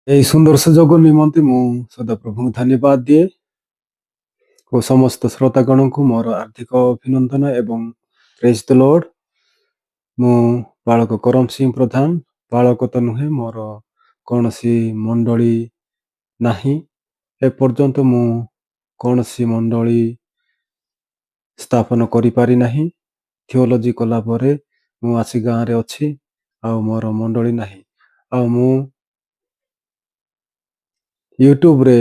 এই সুন্দর সুযোগ নিମନ୍ତେ ମୁଁ ସଦାପ୍ରଭୁଙ୍କୁ ଧନ୍ୟବାଦ ଦିଏ ଓ ସମସ୍ତ ଶ୍ରୋତାଗଣଙ୍କୁ ମୋର ଆର୍ଥିକ ଅଭିନନ୍ଦନ ଏବଂ ପ୍ରେଜ୍ ଦ ଲର୍ଡ। ମୁଁ ବାଳକ କରମ ସିଂ ପ୍ରଧାନ। ବାଳକ ତ ନୁହେଁ, ମୋର କୌଣସି ମଣ୍ଡଳୀ ନାହିଁ। ଏପର୍ଯ୍ୟନ୍ତ ମୁଁ କୌଣସି ମଣ୍ଡଳୀ ସ୍ଥାପନ କରିପାରି ନାହିଁ। ଥିଓଲୋଜି କଲା ପରେ ମୁଁ ଆସି ଗାଁରେ ଅଛି, ଆଉ ମୋର ମଣ୍ଡଳୀ ନାହିଁ। ଆଉ ମୁଁ ୟୁଟ୍ୟୁବରେ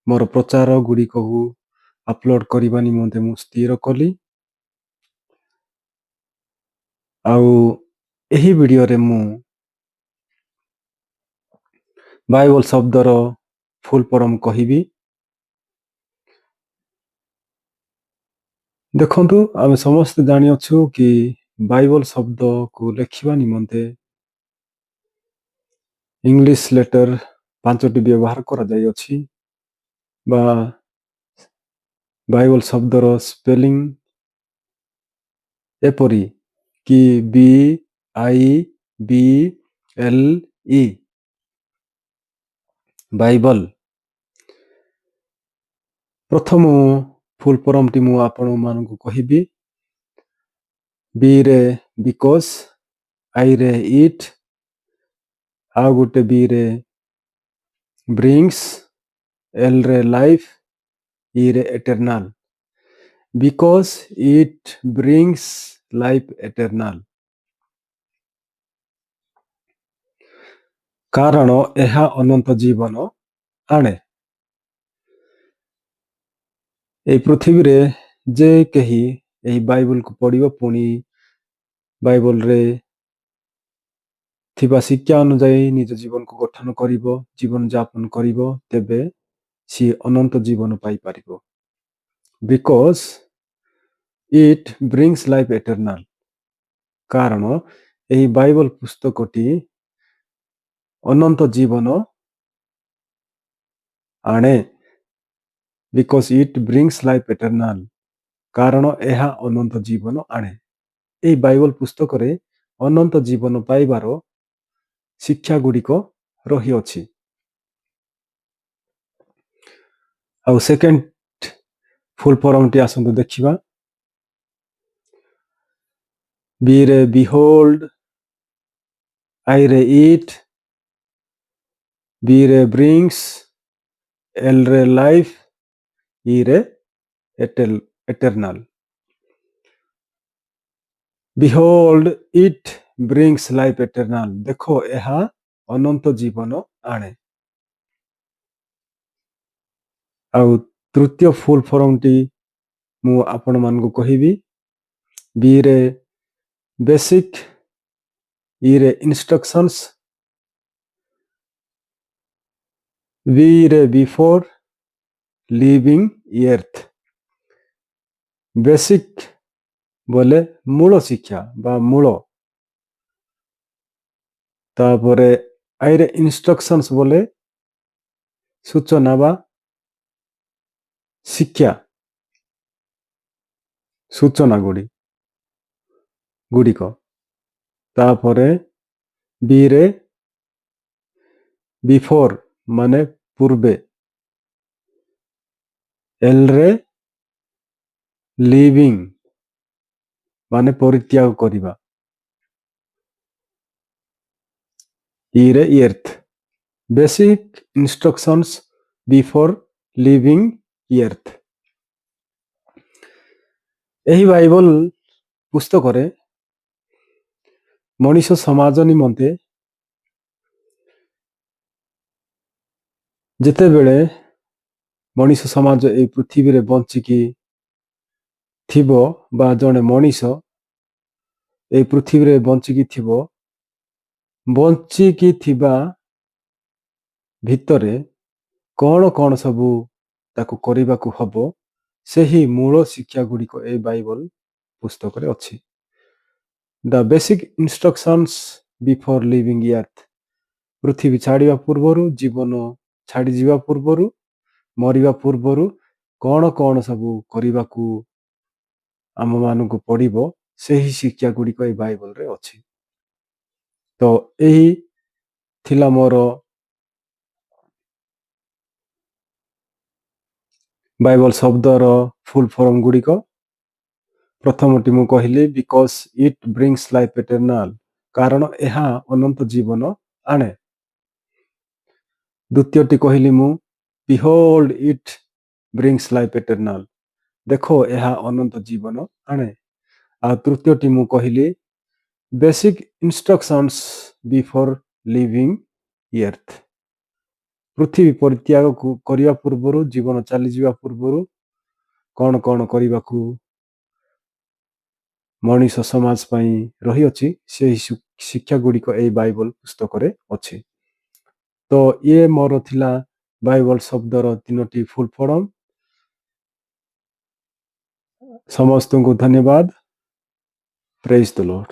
ମୋର ପ୍ରଚାର ଗୁଡ଼ିକକୁ ଅପଲୋଡ କରିବା ନିମନ୍ତେ ମୁଁ ସ୍ଥିର କଲି। ଆଉ ଏହି ଭିଡ଼ିଓରେ ମୁଁ ବାଇବଲ ଶବ୍ଦର ଫୁଲ୍ ଫର୍ମ କହିବି। ଦେଖନ୍ତୁ, ଆମେ ସମସ୍ତେ ଜାଣିଅଛୁ କି ବାଇବଲ ଶବ୍ଦକୁ ଲେଖିବା ନିମନ୍ତେ ଇଂଲିଶ ଲେଟର 5ଟି ବ୍ୟବହାର କରାଯାଇଅଛି, ବା ବାଇବଲ ଶବ୍ଦର ସ୍ପେଲିଂ ଏପରି କି BIBLE ବାଇବଲ। ପ୍ରଥମ ଫୁଲ୍ ଫର୍ମଟି ମୁଁ ଆପଣମାନଙ୍କୁ କହିବି। B ରେ ବିକଜ, I ରେ ଇଟ୍, ଆଉ ଗୋଟେ B ରେ ବ୍ରିଙ୍ଗସ୍, L ରେ ଲାଇଫ, E ରେ ଏଟର୍ନାଲ। ବିକଜ ଇଟ୍ ବ୍ରିଙ୍ଗସ୍ ଲାଇଫ ଏଟର୍ନାଲ, କାରଣ ଏହା ଅନନ୍ତ ଜୀବନ ଆଣେ। এই ପୃଥିବୀରେ ଯେ କେହି ଏହି ବାଇବଲକୁ ପଢ଼ିବ, ପୁଣି ବାଇବଲରେ ଥିବା ଶିକ୍ଷା ଅନୁଯାୟୀ ନିଜ ଜୀବନକୁ ଗଠନ କରିବ, ଜୀବନଯାପନ କରିବ, ତେବେ ସିଏ ଅନନ୍ତ ଜୀବନ ପାଇପାରିବ। ବିକଜ ଇଟ୍ ବ୍ରିଙ୍ଗସ୍ ଲାଇଫ ଏଟର୍ନାଲ, କାରଣ ଏହି ବାଇବଲ ପୁସ୍ତକଟି ଅନନ୍ତ ଜୀବନ ଆଣେ। ବିକଜ ଇଟ୍ ବ୍ରିଙ୍ଗସ୍ ଲାଇଫ ଏଟର୍ନାଲ, କାରଣ ଏହା ଅନନ୍ତ ଜୀବନ ଆଣେ। ଏହି ବାଇବଲ ପୁସ୍ତକରେ ଅନନ୍ତ ଜୀବନ ପାଇବାର ଶିକ୍ଷା ଗୁଡ଼ିକ ରହିଅଛି। ଆଉ ସେକେଣ୍ଡ ଫୁଲ୍ ଫର୍ମଟି ଆସନ୍ତୁ ଦେଖିବା। B ରେ ବିହୋଲ୍ଡ, I ରେ ଇଟ୍, B ରେ ବ୍ରିଙ୍ଗସ୍, L ରେ ଲାଇଫ, E ରେ ଏଟର୍ନାଲ। ବିହୋଲ୍ଡ ଇଟ୍ ବ୍ରିଙ୍ଗସ୍ ଲାଇଫ ଏଟର୍ନାଲ, ଦେଖ ଏହା ଅନନ୍ତ ଜୀବନ ଆଣେ। ଆଉ ତୃତୀୟ ଫୁଲ୍ ଫର୍ମଟି ମୁଁ ଆପଣମାନଙ୍କୁ କହିବି। B ରେ ବେସିକ୍, E ରେ ଇନଷ୍ଟ୍ରକ୍ସନ୍ସ, V ରେ ବିଫୋର লিভিং এর্থ। বেসিক বলে মূল শিক্ষা বা মূল, তারপরে আইরে ইনস্ট্রাকশনস বলে সূচনা বা শিক্ষা, সূচনা গুড়িক। তারপরে বি রে বিফোর মানে পূর্বে, এল রে লিভিং মানে পরিত্যাগ করিবা, ই রে earth. Basic instructions before leaving earth. ଏହି ବାଇବଲ ପୁସ୍ତକରେ ମଣିଷ ସମାଜ ନିମନ୍ତେ ଯେତେବେଳେ ମଣିଷ ସମାଜ ଏହି ପୃଥିବୀରେ ବଞ୍ଚିକି ଥିବ, ବା ଜଣେ ମଣିଷ ଏହି ପୃଥିବୀରେ ବଞ୍ଚିକି ଥିବ, ବଞ୍ଚିକି ଥିବା ଭିତରେ କଣ କଣ ସବୁ ତାକୁ କରିବାକୁ ହବ, ସେହି ମୂଳ ଶିକ୍ଷା ଗୁଡ଼ିକ ଏହି ବାଇବଲ ପୁସ୍ତକରେ ଅଛି। The basic instructions before leaving earth, ପୃଥିବୀ ଛାଡ଼ିବା ପୂର୍ବରୁ, ଜୀବନ ଛାଡ଼ିଯିବା ପୂର୍ବରୁ, ମରିବା ପୂର୍ବରୁ କଣ କଣ ସବୁ କରିବାକୁ ଆମମାନଙ୍କୁ ପଡ଼ିବ, ସେହି ଶିକ୍ଷା ଗୁଡ଼ିକ ଏହି ବାଇବଲରେ ଅଛି। ତ ଏହି ଥିଲା ମୋର ବାଇବଲ ଶବ୍ଦର ଫୁଲ୍ ଫର୍ମ ଗୁଡ଼ିକ ପ୍ରଥମଟି ମୁଁ କହିଲି ବିକଜ ଇଟ୍ ବ୍ରିଙ୍ଗସ୍ ଲାଇଫ୍ ଏଟର୍ନାଲ, କାରଣ ଏହା ଅନନ୍ତ ଜୀବନ ଆଣେ। ଦ୍ୱିତୀୟଟି କହିଲି ମୁଁ ବିହୋଲ୍ଡ ଇଟ୍ ବ୍ରିଙ୍ଗସ୍ ଲାଇଫ୍ ଏଟର୍ନାଲ, ଦେଖ ଏହା ଅନନ୍ତ ଜୀବନ ଆଣେ। ଆଉ ତୃତୀୟଟି ମୁଁ କହିଲି basic instructions before leaving earth, ପୃଥିବୀ ପରିତ୍ୟାଗ କରିବା ପୂର୍ବରୁ, ଜୀବନ ଚାଲିଯିବା ପୂର୍ବରୁ କ'ଣ କ'ଣ କରିବାକୁ ମଣିଷ ସମାଜ ପାଇଁ ରହିଅଛି, ସେହି ଶିକ୍ଷା ଗୁଡ଼ିକ ଏହି ବାଇବଲ ପୁସ୍ତକରେ ଅଛି। ତ ଇଏ ମୋର ଥିଲା ବାଇବଲ ଶବ୍ଦର 3ଟି ଫୁଲ୍ ଫର୍ମ। ସମସ୍ତଙ୍କୁ ଧନ୍ୟବାଦ। ପ୍ରେଜ୍ ଦ ଲର୍ଡ।